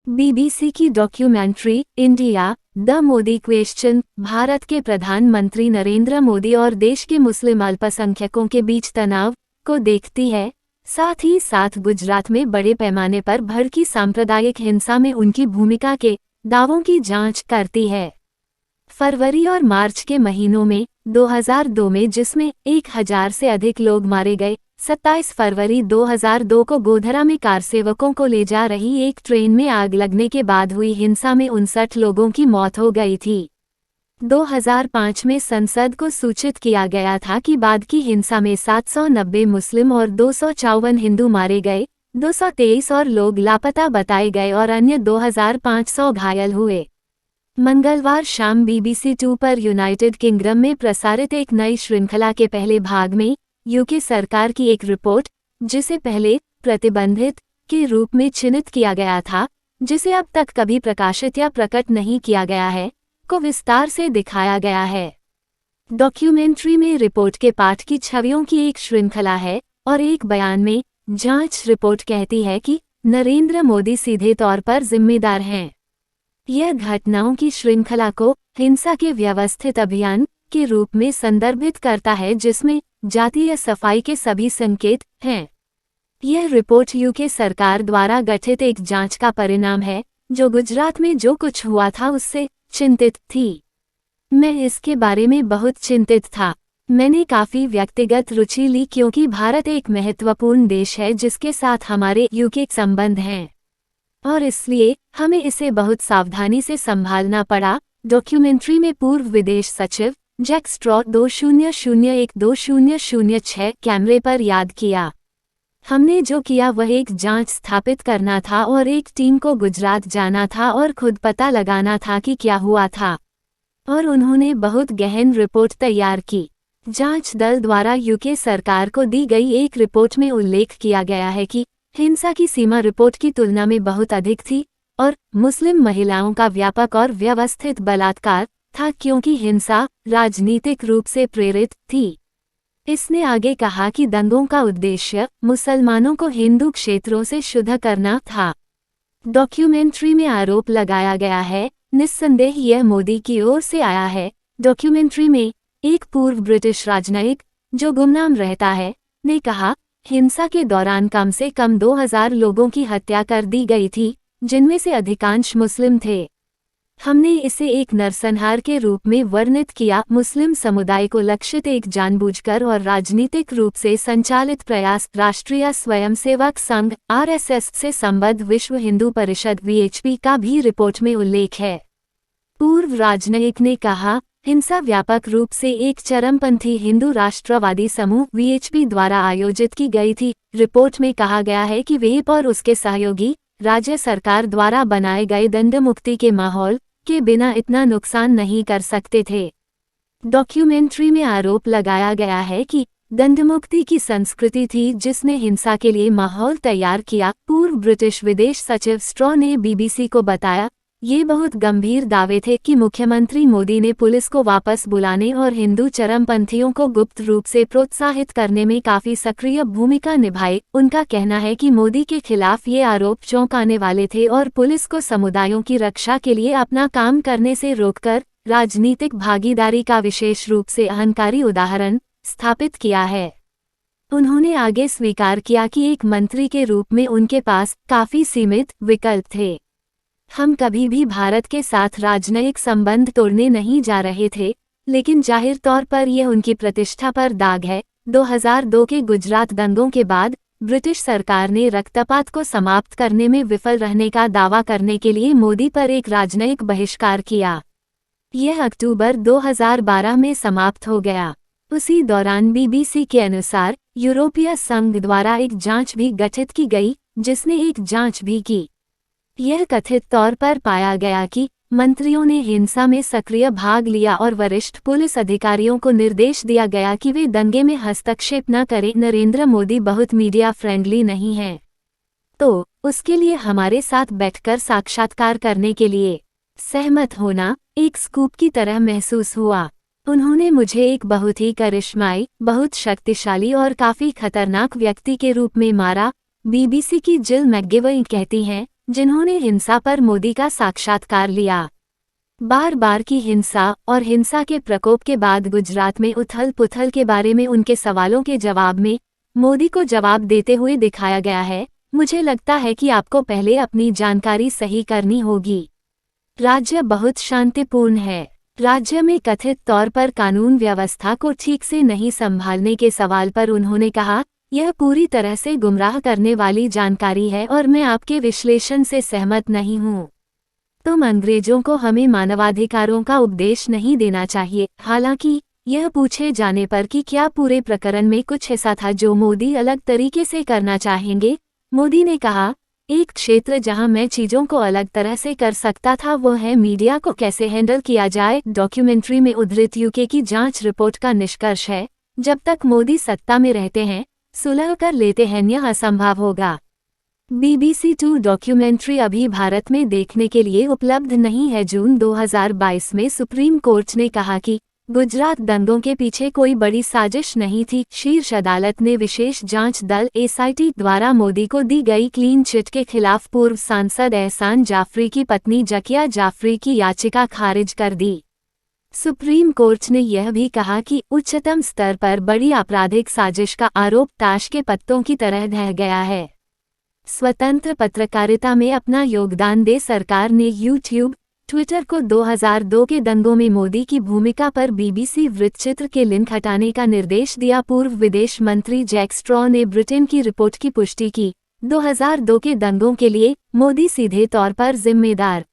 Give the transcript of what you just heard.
BBC की documentary India the Modi question Bharat के प्रधानमंत्री नरेंद्र मोदी और देश के मुस्लिम अल्पसंख्यकों के बीच तनाव को देखती है, साथ ही साथ गुजरात में बड़े पैमाने पर भड़की सांप्रदायिक हिंसा में उनकी भूमिका के दावों की जांच करती है। फरवरी और मार्च के महीनों में 2002 में जिसमें 1000 से अधिक लोग मारे गए, 27 फरवरी 2002 को गोधरा में कार सेवकों को ले जा रही एक ट्रेन में आग लगने के बाद हुई हिंसा में 59 लोगों की मौत हो गई थी। 2005 में संसद को सूचित किया गया था कि बाद की हिंसा में 790 मुस्लिम और 254 हिंदू मारे गए, 223 और लोग लापता बताए गए और अन्य 2500 घायल हुए। मंगलवार शाम बीबीसी 2 पर यूनाइटेड किंगडम में प्रसारित एक नई श्रृंखला के पहले भाग में यूके सरकार की एक रिपोर्ट, जिसे पहले प्रतिबंधित के रूप में चिन्हित किया गया था, जिसे अब तक कभी प्रकाशित या प्रकट नहीं किया गया है, को विस्तार से दिखाया गया है। डॉक्यूमेंट्री में रिपोर्ट के पाठ की छवियों की एक श्रृंखला है और एक बयान में जांच रिपोर्ट कहती है कि नरेंद्र मोदी सीधे तौर पर जिम्मेदार हैं। यह घटनाओं की श्रृंखला को हिंसा के व्यवस्थित अभियान के रूप में संदर्भित करता है जिसमें जातीय सफाई के सभी संकेत हैं। यह रिपोर्ट यूके सरकार द्वारा गठित एक जांच का परिणाम है जो गुजरात में जो कुछ हुआ था उससे चिंतित थी। मैं इसके बारे में बहुत चिंतित था। मैंने काफी व्यक्तिगत रुचि ली क्योंकि भारत एक महत्वपूर्ण देश है जिसके साथ हमारे यूके संबंध हैं और इसलिए हमें इसे बहुत सावधानी से संभालना पड़ा। डॉक्यूमेंट्री में पूर्व विदेश सचिव जैक स्ट्रॉ 2001-2006 कैमरे पर याद किया। हमने जो किया वह एक जांच स्थापित करना था और एक टीम को गुजरात जाना था और खुद पता लगाना था कि क्या हुआ था, और उन्होंने बहुत गहन रिपोर्ट तैयार की। जांच दल द्वारा यूके सरकार को दी गई एक रिपोर्ट में उल्लेख किया गया है कि हिंसा की सीमा रिपोर्ट की तुलना में बहुत अधिक थी और मुस्लिम महिलाओं का व्यापक और व्यवस्थित बलात्कार था क्योंकि हिंसा राजनीतिक रूप से प्रेरित थी। इसने आगे कहा कि दंगों का उद्देश्य मुसलमानों को हिंदू क्षेत्रों से शुद्ध करना था। डॉक्यूमेंट्री में आरोप लगाया गया है, निस्संदेह यह मोदी की ओर से आया है। डॉक्यूमेंट्री में एक पूर्व ब्रिटिश राजनयिक जो गुमनाम रहता है ने कहा, हिंसा के दौरान कम से कम 2000 लोगों की हत्या कर दी गई थी, जिनमें से अधिकांश मुस्लिम थे। हमने इसे एक नरसंहार के रूप में वर्णित किया। मुस्लिम समुदाय को लक्षित एक जानबूझकर और राजनीतिक रूप से संचालित प्रयास। राष्ट्रीय स्वयंसेवक संघ (आरएसएस) से संबद्ध विश्व हिंदू परिषद (वीएचपी) का भी रिपोर्ट में उल्लेख है। पूर्व राजनयिक ने कहा, हिंसा व्यापक रूप से एक चरमपंथी हिंदू राष्ट्रवादी समूह (वीएचपी) द्वारा आयोजित की गई थी। रिपोर्ट में कहा गया है कि वेप और उसके सहयोगी राज्य सरकार द्वारा बनाए गए दंडमुक्ति के माहौल के बिना इतना नुकसान नहीं कर सकते थे। डॉक्यूमेंट्री में आरोप लगाया गया है कि दंडमुक्ति की संस्कृति थी जिसने हिंसा के लिए माहौल तैयार किया। पूर्व ब्रिटिश विदेश सचिव स्ट्रॉ ने बीबीसी को बताया, ये बहुत गंभीर दावे थे कि मुख्यमंत्री मोदी ने पुलिस को वापस बुलाने और हिंदू चरमपंथियों को गुप्त रूप से प्रोत्साहित करने में काफी सक्रिय भूमिका निभाई। उनका कहना है कि मोदी के खिलाफ ये आरोप चौंकाने वाले थे और पुलिस को समुदायों की रक्षा के लिए अपना काम करने से रोककर राजनीतिक भागीदारी का विशेष रूप से अहंकारी उदाहरण स्थापित किया है। उन्होंने आगे स्वीकार किया कि एक मंत्री के रूप में उनके पास काफी सीमित विकल्प थे। हम कभी भी भारत के साथ राजनयिक संबंध तोड़ने नहीं जा रहे थे, लेकिन जाहिर तौर पर यह उनकी प्रतिष्ठा पर दाग है। 2002 के गुजरात दंगों के बाद ब्रिटिश सरकार ने रक्तपात को समाप्त करने में विफल रहने का दावा करने के लिए मोदी पर एक राजनयिक बहिष्कार किया। यह अक्टूबर 2012 में समाप्त हो गया। उसी दौरान बीबीसी के अनुसार यूरोपीय संघ द्वारा एक जांच भी गठित की गई, जिसने एक जांच भी की। यह कथित तौर पर पाया गया कि मंत्रियों ने हिंसा में सक्रिय भाग लिया और वरिष्ठ पुलिस अधिकारियों को निर्देश दिया गया कि वे दंगे में हस्तक्षेप न करें। नरेंद्र मोदी बहुत मीडिया फ्रेंडली नहीं हैं, तो उसके लिए हमारे साथ बैठकर साक्षात्कार करने के लिए सहमत होना एक स्कूप की तरह महसूस हुआ। उन्होंने मुझे एक बहुत ही करिश्माई, बहुत शक्तिशाली और काफी खतरनाक व्यक्ति के रूप में मारा। बीबीसी की जिल मैकगिवन कहती हैं, जिन्होंने हिंसा पर मोदी का साक्षात्कार लिया। बार बार की हिंसा और हिंसा के प्रकोप के बाद गुजरात में उथल पुथल के बारे में उनके सवालों के जवाब में मोदी को जवाब देते हुए दिखाया गया है, मुझे लगता है कि आपको पहले अपनी जानकारी सही करनी होगी। राज्य बहुत शांतिपूर्ण है। राज्य में कथित तौर पर कानून व्यवस्था को ठीक से नहीं संभालने के सवाल पर उन्होंने कहा, यह पूरी तरह से गुमराह करने वाली जानकारी है और मैं आपके विश्लेषण से सहमत नहीं हूँ। तुम अंग्रेजों को हमें मानवाधिकारों का उपदेश नहीं देना चाहिए। हालांकि यह पूछे जाने पर कि क्या पूरे प्रकरण में कुछ ऐसा था जो मोदी अलग तरीके से करना चाहेंगे, मोदी ने कहा, एक क्षेत्र जहां मैं चीजों को अलग तरह से कर सकता था वो है मीडिया को कैसे हैंडल किया जाए। डॉक्यूमेंट्री में उद्धृत यूके की जांच रिपोर्ट का निष्कर्ष है, जब तक मोदी सत्ता में रहते हैं, सुलह कर लेते हैं, यह असंभव होगा। BBC 2 डॉक्यूमेंट्री अभी भारत में देखने के लिए उपलब्ध नहीं है। जून 2022 में सुप्रीम कोर्ट ने कहा कि गुजरात दंगों के पीछे कोई बड़ी साजिश नहीं थी। शीर्ष अदालत ने विशेष जांच दल SIT द्वारा मोदी को दी गई क्लीन चिट के खिलाफ पूर्व सांसद एहसान जाफरी की पत्नी जकिया जाफरी की याचिका खारिज कर दी। सुप्रीम कोर्ट ने यह भी कहा कि उच्चतम स्तर पर बड़ी आपराधिक साजिश का आरोप ताश के पत्तों की तरह ढह गया है। स्वतंत्र पत्रकारिता में अपना योगदान दे सरकार ने YouTube, ट्विटर को 2002 के दंगों में मोदी की भूमिका पर BBC वृत्तचित्र के लिंक हटाने का निर्देश दिया। पूर्व विदेश मंत्री जैक स्ट्रॉ ने ब्रिटेन की रिपोर्ट की पुष्टि की, 2002 के दंगों के लिए मोदी सीधे तौर पर जिम्मेदार